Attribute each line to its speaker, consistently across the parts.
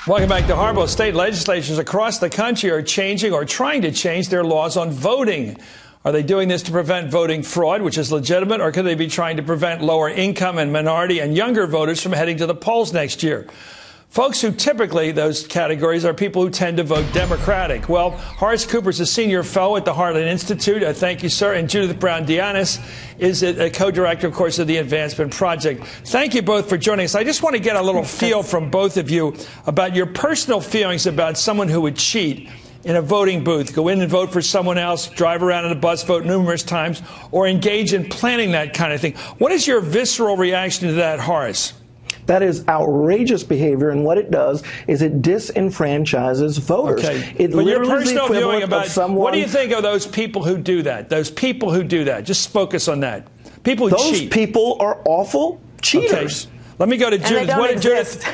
Speaker 1: Welcome back to Hardball. State legislatures across the country are changing or trying to change their laws on voting. Are they doing this to prevent voting fraud, which is legitimate, or could they be trying to prevent lower income and minority and younger voters from heading to the polls next year? Folks who typically, those categories, are people who tend to vote Democratic. Well, Horace Cooper is a senior fellow at the Heartland Institute. Thank you, sir. And Judith Browne-Dianis is a co-director, of course, of the Advancement Project. Thank you both for joining us. I just want to get a little feel from both of you about your personal feelings about someone who would cheat in a voting booth, go in and vote for someone else, drive around in a bus, vote numerous times, or engage in planning that kind of thing. What is your visceral reaction to that, Horace?
Speaker 2: That is outrageous behavior, and what it does is it disenfranchises voters.
Speaker 1: Okay.
Speaker 2: It
Speaker 1: but your personal viewing about
Speaker 2: someone,
Speaker 1: what do you think of those people who do that? Those people who do that. Just focus on that. People who cheat.
Speaker 2: Those people are awful cheaters.
Speaker 1: Okay. Let me go to Judith.
Speaker 3: What did Judith?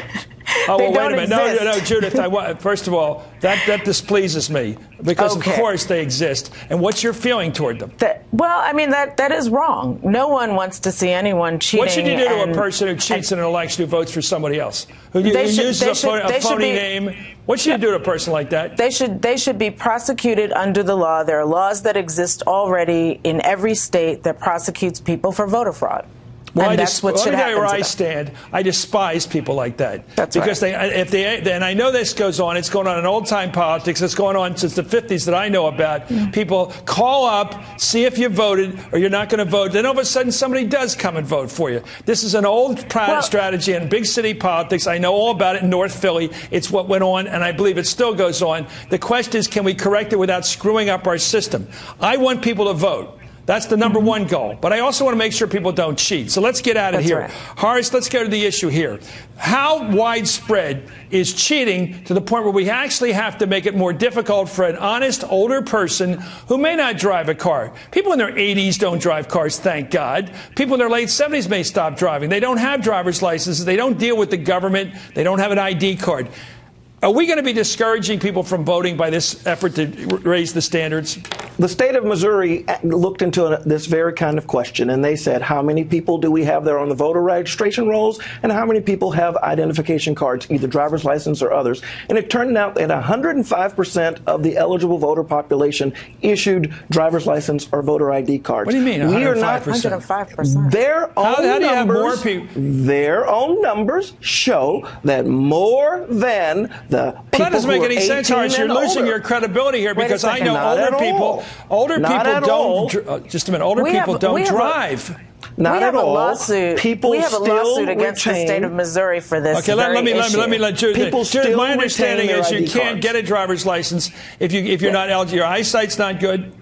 Speaker 1: Oh, well, wait a minute. No, Judith, first of all, that displeases me because, of course, they exist. And what's your feeling toward them?
Speaker 3: Well, I mean, that is wrong. No one wants to see anyone cheating.
Speaker 1: What should you do to a person who cheats in an election, who votes for somebody else, who uses a phony name? What should you do to a person like that?
Speaker 3: They should be prosecuted under the law. There are laws that exist already in every state that prosecutes people for voter fraud.
Speaker 1: Well,
Speaker 3: that's what should happen.
Speaker 1: Where I stand, I despise people like that.
Speaker 3: That's
Speaker 1: because
Speaker 3: right.
Speaker 1: And I know this goes on. It's going on in old-time politics. It's going on since the 50s that I know about. People call up, see if you voted or you're not going to vote. Then all of a sudden, somebody does come and vote for you. This is an old strategy in big city politics. I know all about it in North Philly. It's what went on, and I believe it still goes on. The question is, can we correct it without screwing up our system? I want people to vote. That's the number one goal. But I also want to make sure people don't cheat. So let's get at it here.
Speaker 3: Right.
Speaker 1: Horace, let's go to the issue here. How widespread is cheating to the point where we actually have to make it more difficult for an honest older person who may not drive a car? People in their 80s don't drive cars, thank God. People in their late 70s may stop driving. They don't have driver's licenses. They don't deal with the government. They don't have an ID card. Are we going to be discouraging people from voting by this effort to raise the standards?
Speaker 2: The state of Missouri looked into this very kind of question, and they said, how many people do we have there on the voter registration rolls, and how many people have identification cards, either driver's license or others? And it turned out that 105% of the eligible voter population issued driver's license or voter ID cards.
Speaker 1: What do you mean, 105%?
Speaker 2: We are not
Speaker 3: 105%.
Speaker 2: Their own numbers show that more than the people
Speaker 1: that doesn't make any sense, Horace. You're losing your credibility here because I know older people don't. Just a minute. Older people don't drive.
Speaker 2: Not at all.
Speaker 3: We have a lawsuit against the state of Missouri for this.
Speaker 1: Okay, let me let Judith. My understanding is you can't get a driver's license if you're not eligible. Your eyesight's not good.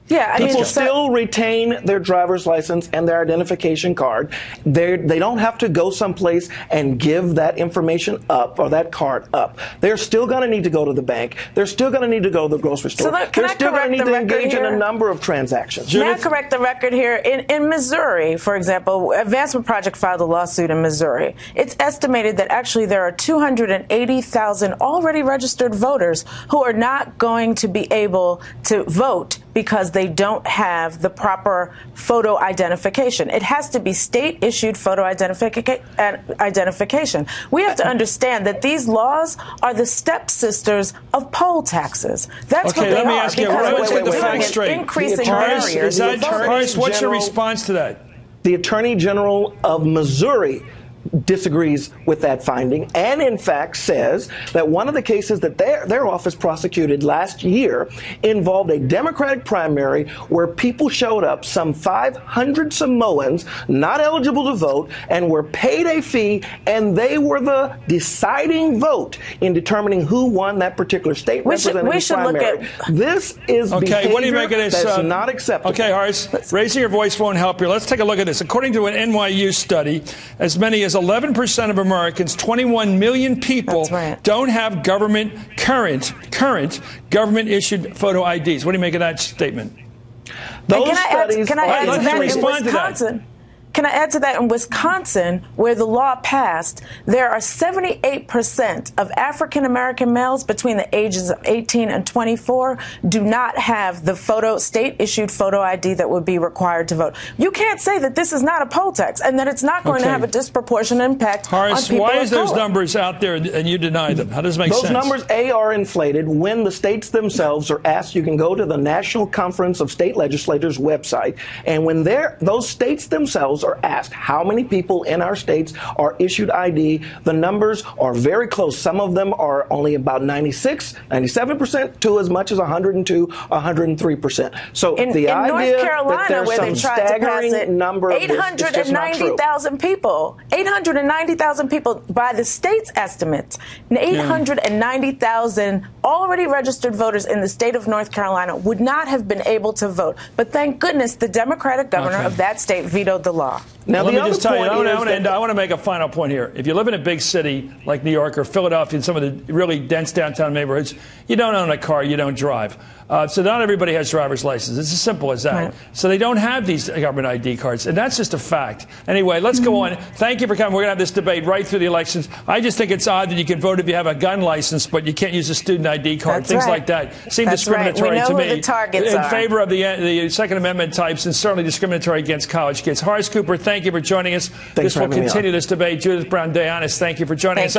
Speaker 3: Yeah,
Speaker 2: people still retain their driver's license and their identification card. They don't have to go someplace and give that information up or that card up. They're still going to need to go to the bank. They're still going to need to go to the grocery store. They're still going to need to engage in a number of transactions.
Speaker 3: May I correct the record here? In Missouri, for example, Advancement Project filed a lawsuit in Missouri. It's estimated that actually there are 280,000 already registered voters who are not going to be able to vote because they don't have the proper photo identification. It has to be state-issued photo identification. We have to understand that these laws are the stepsisters of poll taxes. That's what they are.
Speaker 1: Let me ask you, let's get the facts straight.
Speaker 3: Increasing barriers.
Speaker 1: Horace, what's your response to that?
Speaker 2: The Attorney General of Missouri disagrees with that finding and, in fact, says that one of the cases that their office prosecuted last year involved a Democratic primary where people showed up, some 500 Samoans, not eligible to vote, and were paid a fee, and they were the deciding vote in determining who won that particular state representative primary. This is behavior
Speaker 1: what do you make of this?
Speaker 2: That's not acceptable.
Speaker 1: Okay, Horace, raising your voice won't help here. Let's take a look at this. According to an NYU study, as many as 11% of Americans, 21 million people, don't have current government-issued photo IDs. What do you make of that statement?
Speaker 2: Those studies.
Speaker 3: Can I add to that? In Wisconsin, Can I add to that? In Wisconsin, where the law passed, there are 78% of African-American males between the ages of 18 and 24 do not have the state-issued photo ID that would be required to vote. You can't say that this is not a poll tax and that it's not going to have a disproportionate impact
Speaker 1: Horace,
Speaker 3: on people
Speaker 1: why is
Speaker 3: of
Speaker 1: those
Speaker 3: color.
Speaker 1: numbers out there and you deny them? How does it make sense?
Speaker 2: Those numbers, A, are inflated when the states themselves are asked. You can go to the National Conference of State Legislators website, and when those states themselves are asked how many people in our states are issued ID, the numbers are very close. Some of them are only about 96, 97% to as much as 102, 103%. So the idea
Speaker 3: North Carolina,
Speaker 2: that there's
Speaker 3: where
Speaker 2: some
Speaker 3: they tried to pass
Speaker 2: staggering
Speaker 3: it,
Speaker 2: number of this is just not true.
Speaker 3: 890,000 people. 890,000 people by the state's estimates. 890,000 already registered voters in the state of North Carolina would not have been able to vote. But thank goodness the Democratic governor of that state vetoed the law.
Speaker 2: Now,
Speaker 1: let me just tell you, I
Speaker 2: want
Speaker 1: to make a final point here. If you live in a big city like New York or Philadelphia, in some of the really dense downtown neighborhoods, you don't own a car, you don't drive. So not everybody has driver's license. It's as simple as that.
Speaker 3: Right.
Speaker 1: So they don't have these government ID cards, and that's just a fact. Anyway, let's go on. Thank you for coming. We're going to have this debate right through the elections. I just think it's odd that you can vote if you have a gun license, but you can't use a student ID card. Things like that seem discriminatory to me.
Speaker 3: Who the targets
Speaker 1: in favor of the Second Amendment types, and certainly discriminatory against college kids. Horace Cooper, thank you for joining us.
Speaker 2: Thanks
Speaker 1: This will continue this debate. Judith Browne-Dianis, thank you for joining us.